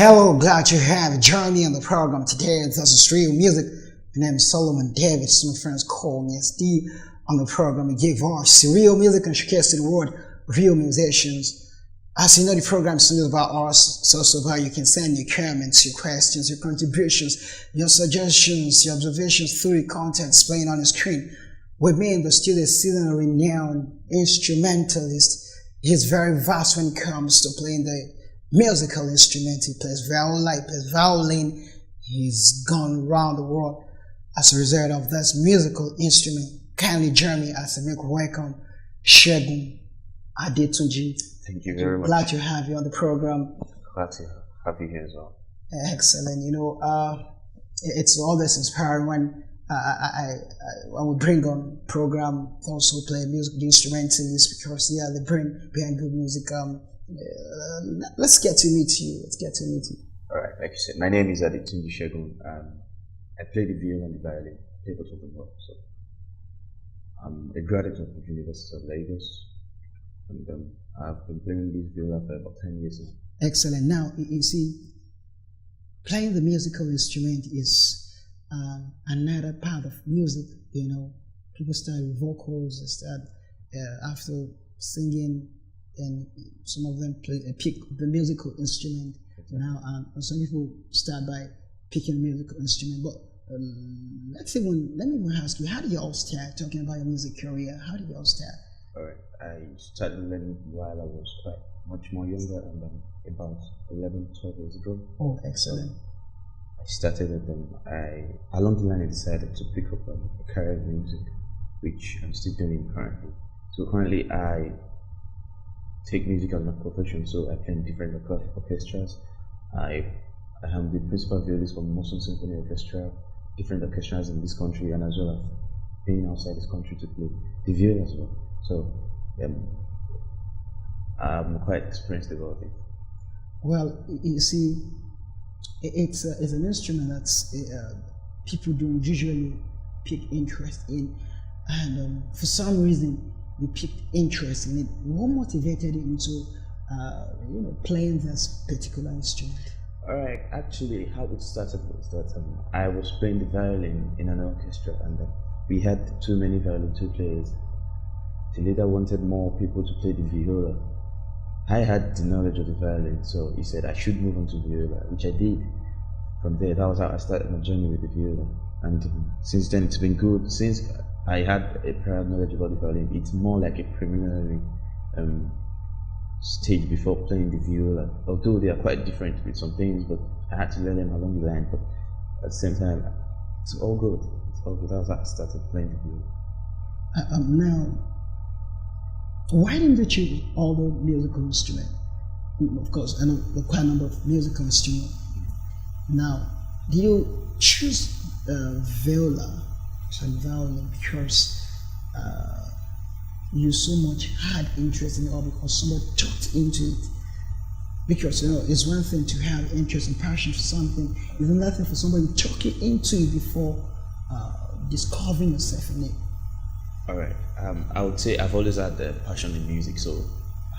Hello, glad to have joined me on the program today. This is Real Music. My name is Solomon David. Some friends call me SD. On the program, we give voice to real music and showcase the world real musicians. As you know, the program is not about us, it's also about you can send your comments, your questions, your contributions, your suggestions, your observations through the content displaying on the screen. With me in the studio is a renowned instrumentalist. He's very vast when it comes to playing the musical instrument. He plays viola, he plays violin. He's gone around the world as a result of this musical instrument. Kindly join me as I make welcome Segun Adetunji. Thank you very much. Glad to have you on the program. Glad to have you here as well. Excellent. It's always inspiring when we bring on program those who play music instrumentalists, because they bring behind good music. Let's get to meet you. All right, like you said, my name is Adetunji Segun. I play the viola and the violin. I play both of them well. So I'm a graduate of the University of Lagos, and I've been playing this viola for about 10 years now. Excellent. Now you see, playing the musical instrument is another part of music. People start with vocals, they start after singing, and some of them pick the musical instrument. Now, some people start by picking a musical instrument. But let me even ask you, how did you all start talking about your music career? How did you all start? All right, I started learning while I was quite much more younger, and about 11, 12 years ago. Oh, excellent. I started with them. Along the line, I decided to pick up a career in music, which I'm still doing currently. So currently, I take music as my profession. So I play in different orchestras. I am the principal violist for Mosun Symphony Orchestra, different orchestras in this country, and as well as being outside this country to play the viola as well. So I'm quite experienced about it. Well, you see, it's an instrument that's people don't usually pick interest in, and for some reason you picked interest in it. What motivated you into playing this particular instrument? All right, actually, how it started was that I was playing the violin in an orchestra, and we had too many violin players. The leader wanted more people to play the viola. I had the knowledge of the violin, so he said I should move on to viola, which I did. From there, that was how I started my journey with the viola, and since then it's been good. Since I had a prior knowledge about the violin, it's more like a preliminary stage before playing the viola. Although they are quite different with some things, but I had to learn them along the line. But at the same time, it's all good. It's all good. That was how I started playing the viola. Now, why didn't you choose all the musical instruments? Of course, I know there are quite a number of musical instruments. Now, did you choose viola and violin because you so much had interest in it, or because somebody talked into it? Because it's one thing to have interest and passion for something, it's another thing for somebody talking into it before discovering yourself in it. All right, I would say I've always had a passion in music. So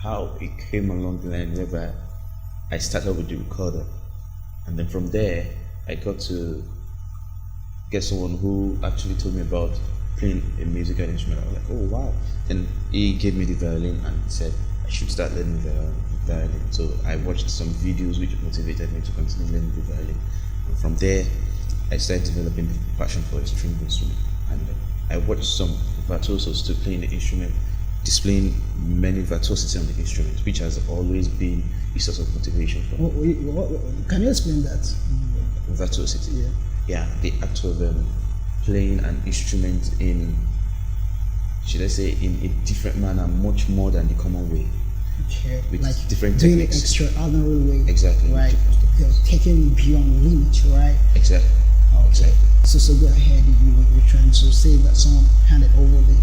how it came along the line, whereby I started with the recorder, and then from there I got to get someone who actually told me about playing a musical instrument. I was like, oh wow. Then he gave me the violin and said I should start learning the violin. So I watched some videos which motivated me to continue learning the violin. And from there, I started developing the passion for a stringed instrument. And I watched some virtuosos to playing the instrument, displaying many virtuosity on the instrument, which has always been a source of motivation for me. Can you explain that? Virtuosity? Yeah, the act of playing an instrument in, should I say, in a different manner, much more than the common way. Okay. With like different doing techniques. It extraordinary way. Exactly. Right. You're taking it beyond limits, right? Exactly. Okay. Exactly. So go ahead. You're trying to say that someone handed over the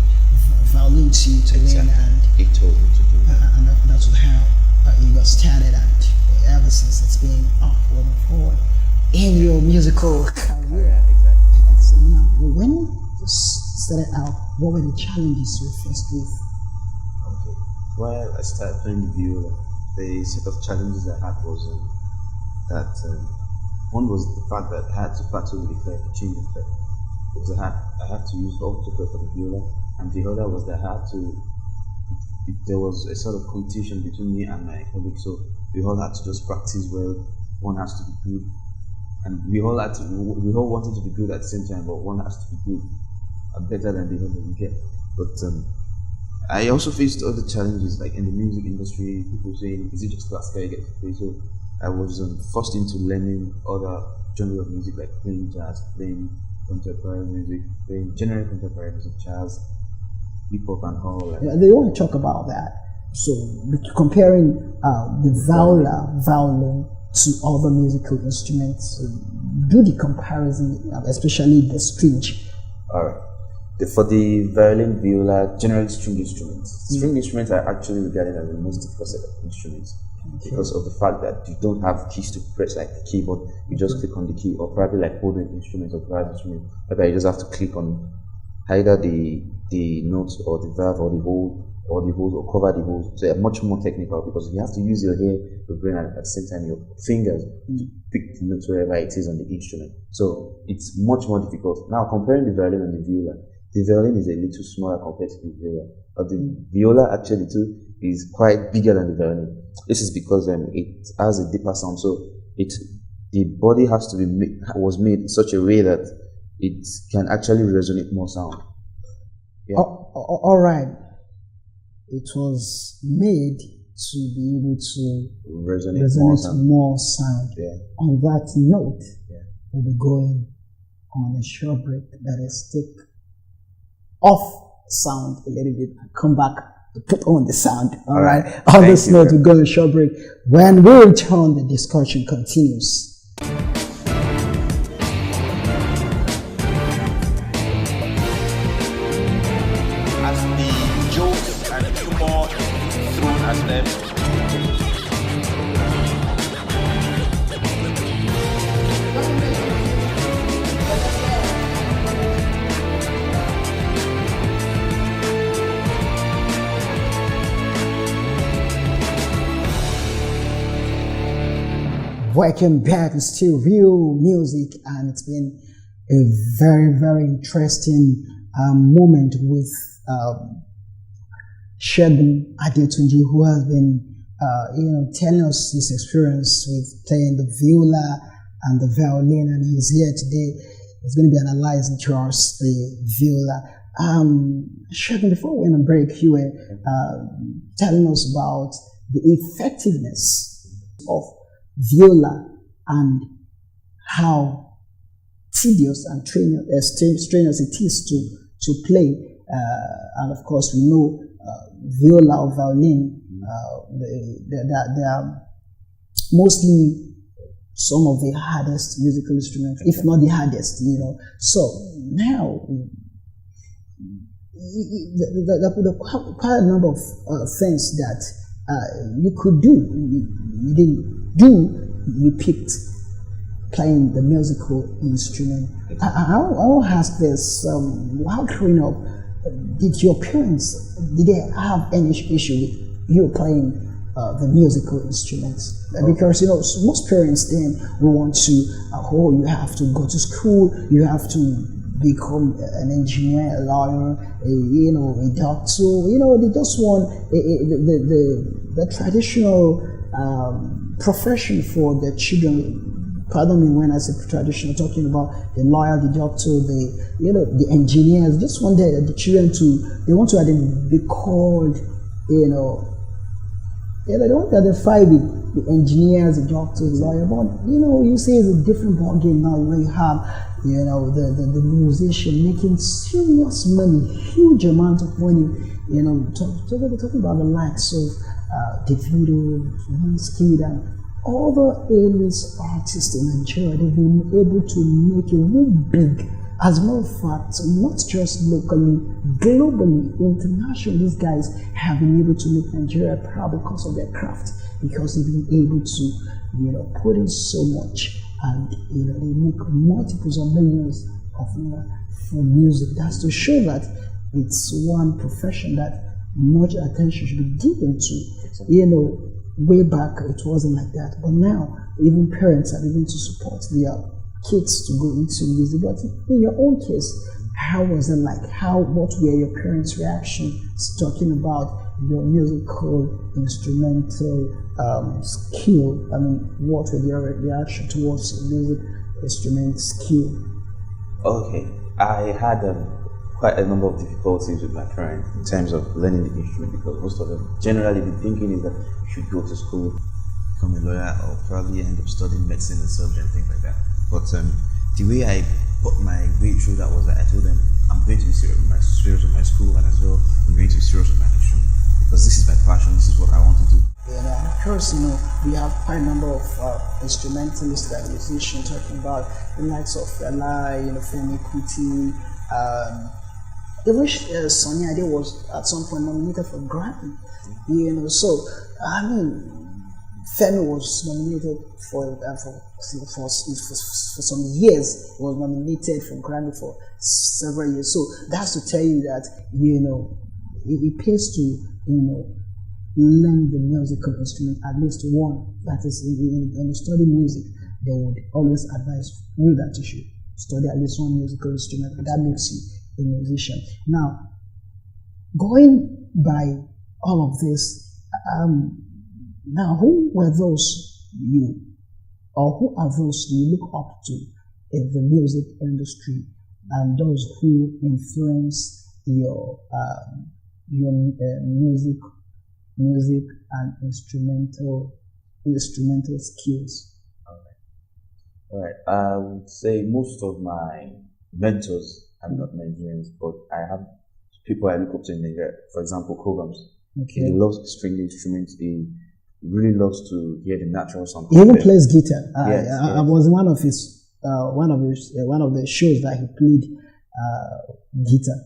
violin to you to learn, and he told me to do that. And that's how you got started, and ever since it's been upward and forward in your musical career. Yeah, exactly. Excellent. Now, when you started out, what were the challenges you faced with? Okay. While I started playing the viola, the set of challenges I had was that one was the fact that I had to battle with the clef, the change of clef. Because I had to use alto clef for the viola, and the other was that there was a sort of competition between me and my colleagues, so we all had to just practice well. One has to be good, and we all wanted to be good at the same time, but one has to be good and better than the other we get. But I also faced other challenges, like in the music industry, people saying, is it just classical you get to play? So I was forced into learning other genres of music, like playing jazz, playing contemporary music, playing general contemporary music, jazz, hip hop, and all. Yeah, they want to talk about that. So comparing the violin to other musical instruments, do the comparison, especially the string. All right. For the violin, viola, generally string instruments. String instruments are actually regarded as the most difficult set of instruments because of the fact that you don't have keys to press like the keyboard. You just click on the key, or probably like holding instrument or brass instrument. Maybe you just have to click on either the notes or the valve or the hole or cover the holes. So they're much more technical because you have to use your hair, your brain, and at the same time your fingers to pick the notes wherever it is on the instrument. So it's much more difficult. Now comparing the violin and the viola, the violin is a little smaller compared to the viola, but the viola actually too is quite bigger than the violin. This is because it has a deeper sound, so the body has to be was made in such a way that it can actually resonate more sound. Yeah. All right. It was made to be able to resonate more sound. Yeah. On that note, we'll be going on a short break. That is, take off sound a little bit and come back to put on the sound. All right. On this note, we'll go on a short break. When we return, the discussion continues. Welcome back. It's still Real Music, and it's been a very, very interesting moment with Segun Adetunji, who has been, telling us his experience with playing the viola and the violin, and he's here today. He's going to be analyzing to us the viola. Segun, before we went on break, you were telling us about the effectiveness of viola and how tedious and strenuous it is to play. And of course, we know viola or violin, they are mostly some of the hardest musical instruments, if not the hardest, So now, there are quite a number of things that you could do. You didn't do. You picked playing the musical instrument. I'll ask this: while growing up, did your parents did they have any issue with you playing the musical instruments? Because most parents then will want to, you have to go to school, you have to become an engineer, a lawyer, a doctor. They just want the traditional profession for their children. Pardon me when I say traditional, talking about the lawyer, the doctor, the engineers. Just want the children they want to be called, they don't identify with the engineers, the doctors, the lawyer. But you say it's a different ballgame now where you have the musician making serious money, huge amount of money. Talking about the likes of Davido, Wizkid, and other A-list artists in Nigeria. They've been able to make it real big. As a matter of fact, not just locally, globally, internationally, these guys have been able to make Nigeria proud because of their craft, because they've been able to, put in so much, and they make multiples of millions of naira for music. That's to show that it's one profession that much attention should be given to. way back it wasn't like that. But now even parents are able to support their kids to go into music. But in your own case, how was it like? What were your parents' reactions talking about your musical instrumental skill? I mean, what were their reaction towards your music instrument skill? Okay, I had quite a number of difficulties with my parents in terms of learning the instrument, because most of them generally the thinking is that you should go to school, become a lawyer, or probably end up studying medicine and surgery and things like that. But the way I put my way through that was that I told them I'm going to be serious with my school, and as well I'm going to be serious with my instrument, because this is my passion, this is what I want to do. Yeah, of course, we have quite a number of instrumentalists and musicians talking about the likes of Fela, Femi Kuti. They wish Sonny Ade was at some point nominated for Grammy. So I mean, Femi was nominated for some years. He was nominated for Grammy for several years. So that's to tell you that it pays to learn the musical instrument, at least one. That is, when you study music, they would always advise you that you should study at least one musical instrument, and that makes you a musician. Now, going by all of this, now who were those who are those you look up to in the music industry, and those who influence your music and instrumental skills? All right. I would say most of my mentors are not Nigerians, but I have people I look up to in Nigeria. For example, Kobams. Okay. He loves string instruments. He really loves to hear the natural sound. He even plays guitar. Yes, I was one of his one of the shows that he played guitar.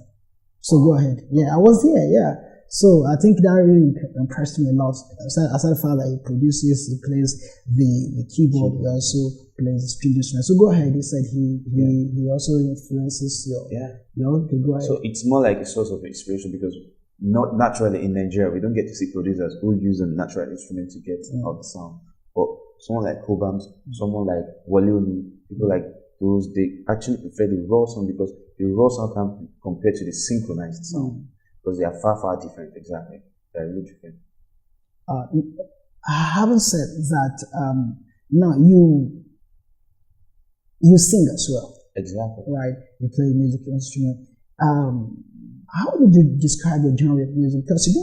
So go ahead. Yeah, I was there. Yeah. So I think that really impressed me a lot. Aside the fact that he produces, he plays the keyboard, he also plays the string instrument. So go ahead. He said he also influences your. Okay, go ahead. So it's more like a source of inspiration, because not naturally in Nigeria we don't get to see producers who use a natural instrument to get out the sound. But someone like Kobams, someone like Waleoni, people like those, they actually prefer the raw sound, because the raw sound can be compared to the synchronized sound. Because they are far different. Exactly, they're really different. Having said that, now you sing as well. Exactly. Right, you play a musical instrument. How would you describe your genre of music? Because you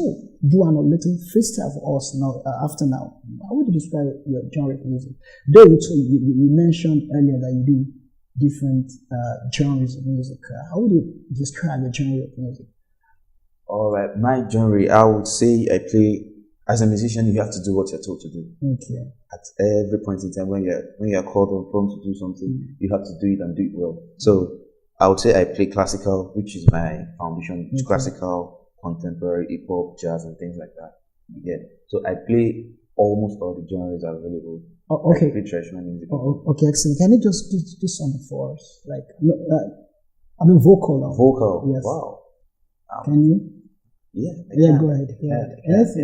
do a little freestyle for us now. After now, how would you describe your genre of music? Though you mentioned earlier that you do different genres of music. How would you describe your genre of music? All right, my genre, I would say I play, as a musician, you have to do what you're told to do. Okay. At every point in time, when you're called upon to do something, you have to do it and do it well. So I would say I play classical, which is my foundation. It's classical, contemporary, hip hop, jazz, and things like that. Yeah. So I play almost all the genres available. Oh, okay. I play traditional music. Okay, excellent. Can you just do something for us? Like, vocal now. Vocal. Yes. Wow. Can you? Yeah, go ahead.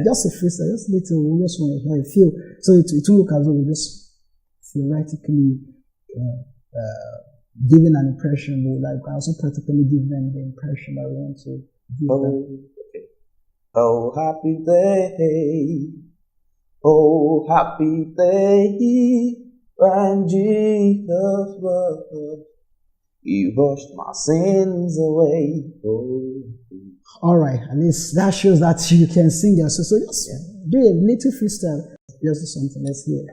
Just a freestyle, just little. We just want to hear it feel. So it will look as though we just theoretically giving an impression. We like also practically give them the impression that we want to give them. Okay. Oh, happy day. Oh, happy day when Jesus was. He washed my sins away. Oh. All right, at least that shows that you can sing. So just do a little freestyle. Just do something. Let's hear.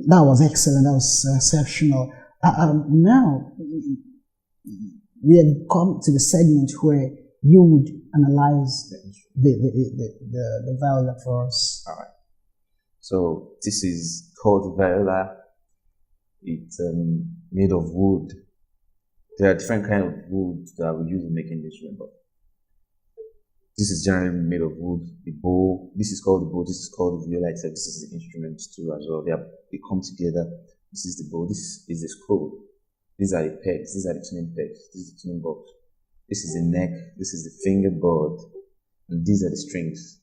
That was excellent. That was exceptional. Now we have come to the segment where you would analyze the viola for us. All right. So this is called viola. It's made of wood. There are different kind of wood that we use in making this room, but This is generally made of wood. The bow, this is called the bow, this is called the viola, except this is the instrument too as well. They come together. This is the bow, this is the scroll. These are the pegs, these are the tuning pegs, this is the tuning box. This is the neck, this is the fingerboard, and these are the strings.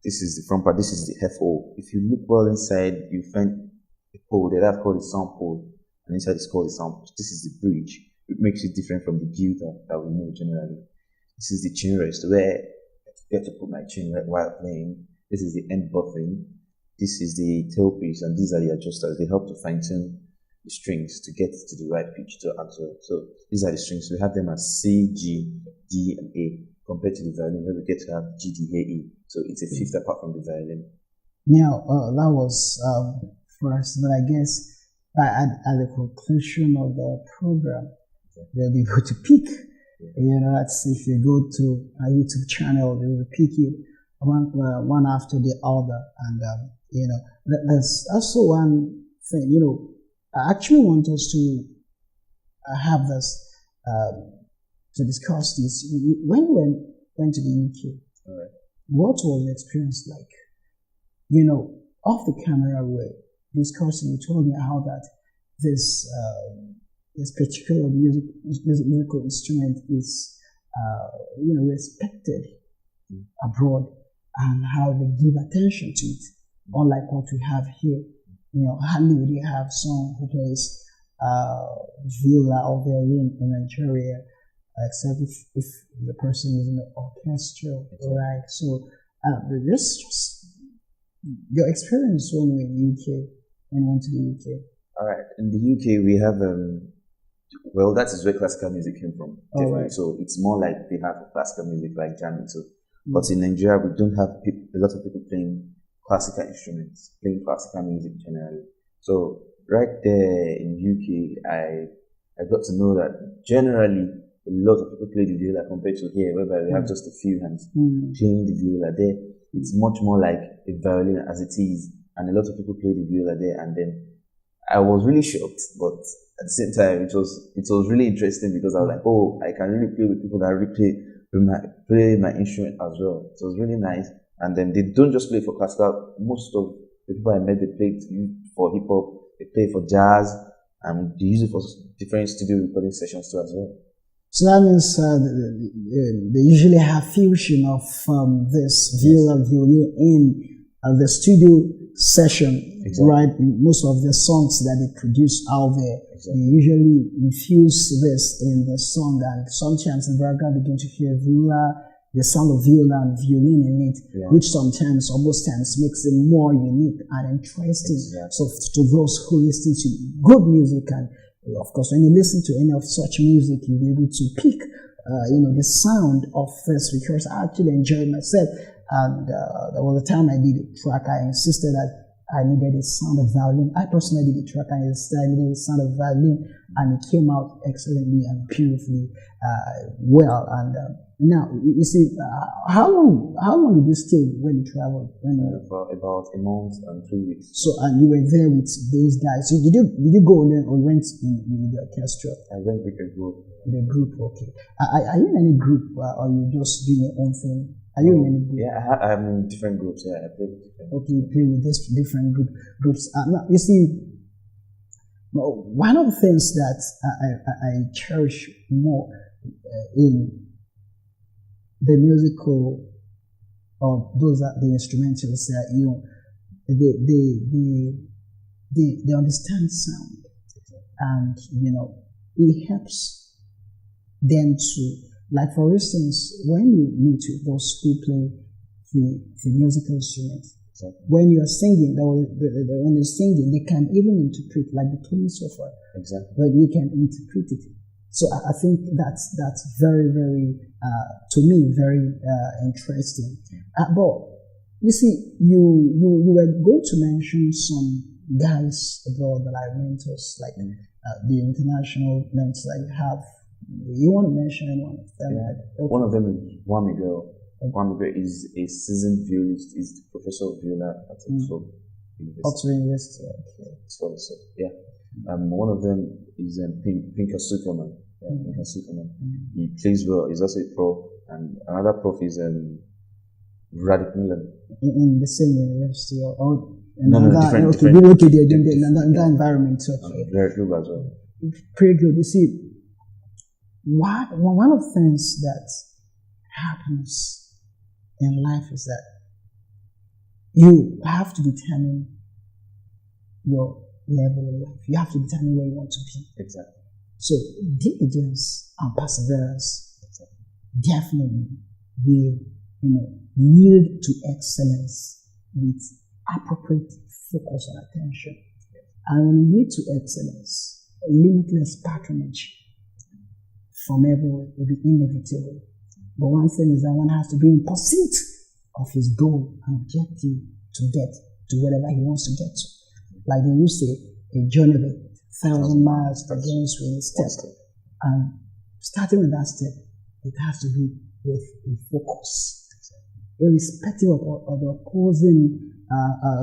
This is the front part, this is the FO. If you look well inside, you find a pole there, that's called the sound pole, and inside is called the sound pole. This is the bridge. It makes it different from the guitar that we know generally. This is the chin rest, where I get to put my chin right while playing. This is the end buffing. This is the tailpiece, and these are the adjusters. They help to fine-tune the strings to get to the right pitch to actual. So these are the strings. We have them as C, G, D, and A, compared to the violin where we get to have G, D, A, E. So it's a fifth apart from the violin. Now, that was first, but I guess at the conclusion of the program, they'll be able to pick. You know, that's if you go to a YouTube channel, they will pick it one after the other. And, you know, there's also one thing, you know, I actually want us to have this, to discuss this. When we went to the UK, what was the experience like? You know, off the camera, we were discussing, you told me how that this particular musical instrument is, you know, respected abroad, and how they give attention to it, unlike what we have here. You know, hardly would you have someone who plays viola or violin in Nigeria, except if the person is in the orchestra, right? So, just your experience when you were in the UK, when you went to the UK. All right, in the UK we have well, that is where classical music came from. Right. So it's more like they have classical music like jamming. So, but in Nigeria we don't have a lot of people playing classical instruments, playing classical music generally. So right there in UK, I got to know that generally a lot of people play the viola compared to here, whereby we have just a few hands playing the viola. There, it's much more like a violin as it is, and a lot of people play the viola there. And then I was really shocked, but at the same time, it was really interesting because I was like, oh, I can really play with people that really play my instrument as well. So it was really nice. And then they don't just play for classical. Most of the people I met, they play for hip hop, they play for jazz, and they use it for different studio recording sessions too as well. So that means they usually have fusion of this viola violin in the studio session, right? Most of the songs that they produce out there, they usually infuse this in the song, and sometimes in the background begin to hear the sound of viola and violin in it, which sometimes, or most times, makes it more unique and interesting. So to those who listen to good music, and of course, when you listen to any of such music, you'll be able to pick, you know, the sound of this, because I actually enjoy myself. And there was a time I did a track, I insisted that I needed a sound of violin. I personally did a track, I insisted I needed a sound of violin, and it came out excellently and beautifully well. And now, you see, how long did you stay when you traveled? For about a month and 3 weeks. So, and you were there with those guys. So did you go there or went in the orchestra? I went with a group. The group, okay. Are you in any group, or you just doing your own thing? Are you in any group? Yeah, I'm in different groups. Yeah, I play with different groups. Okay, you play with these different groups. Now, you see, one of the things that I cherish more in the musical, or those are the instrumentalists, you know, they understand sound, and you know, it helps them to, like for instance, when you meet with those who play the musical instruments, when you are singing, when you're singing, they can even interpret, like the tone so far. But you can interpret it. So I think that's very, very, to me, very interesting. But you see, you were going to mention some guys abroad that are mentors, like the international mentors that you have. You want to mention any one of them? Yeah. One of them is Wamigel. Wamigel is a seasoned violist. He's the professor of viola at Oxford University. Oxford University. Okay. So yeah. One of them is Pinker Superman. He plays well. He's also a pro, and another prof is Radicula. In the same university or in No, another, different. okay, different, okay, they're doing another environment. Okay. Very good as well. Pretty good. You see, one of the things that happens in life is that you have to determine your level of life. You have to determine where you want to be. Exactly. So diligence and perseverance definitely will, yield to excellence with appropriate focus and attention. And when you lead to excellence, limitless patronage from everywhere will be inevitable. But one thing is that one has to be in pursuit of his goal and objective to get to whatever he wants to get to. Like they will say, a journey of 1,000 miles begins with a step. And starting with that step, it has to be with a focus. Irrespective of the opposing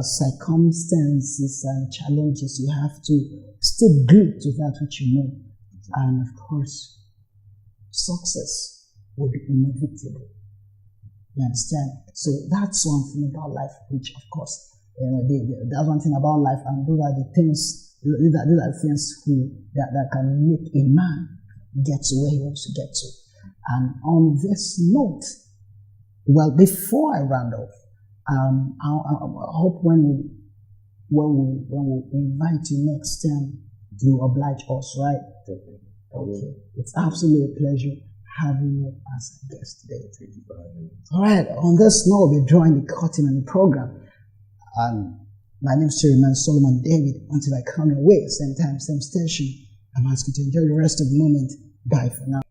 circumstances and challenges, you have to stay glued to that which you know. And of course, success will be inevitable. You understand? So that's one thing about life, which of course, that's one thing about life, and those are the things, these are things that can make a man get to where he wants to get to. And on this note, well, before I round off, I hope when we invite you next time, you oblige us, right? Okay. It's absolutely a pleasure having you as a guest today. Thank you for having me. All right. On this note, we'll be drawing the curtain on the program. My name is Chairman Solomon David. Until I come your way, same time, same station, I'm asking you to enjoy the rest of the moment. Bye for now.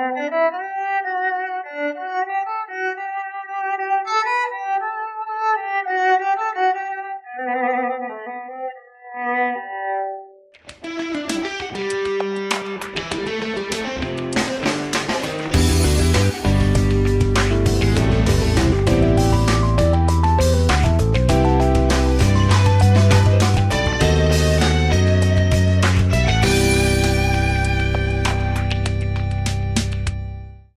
Thank you.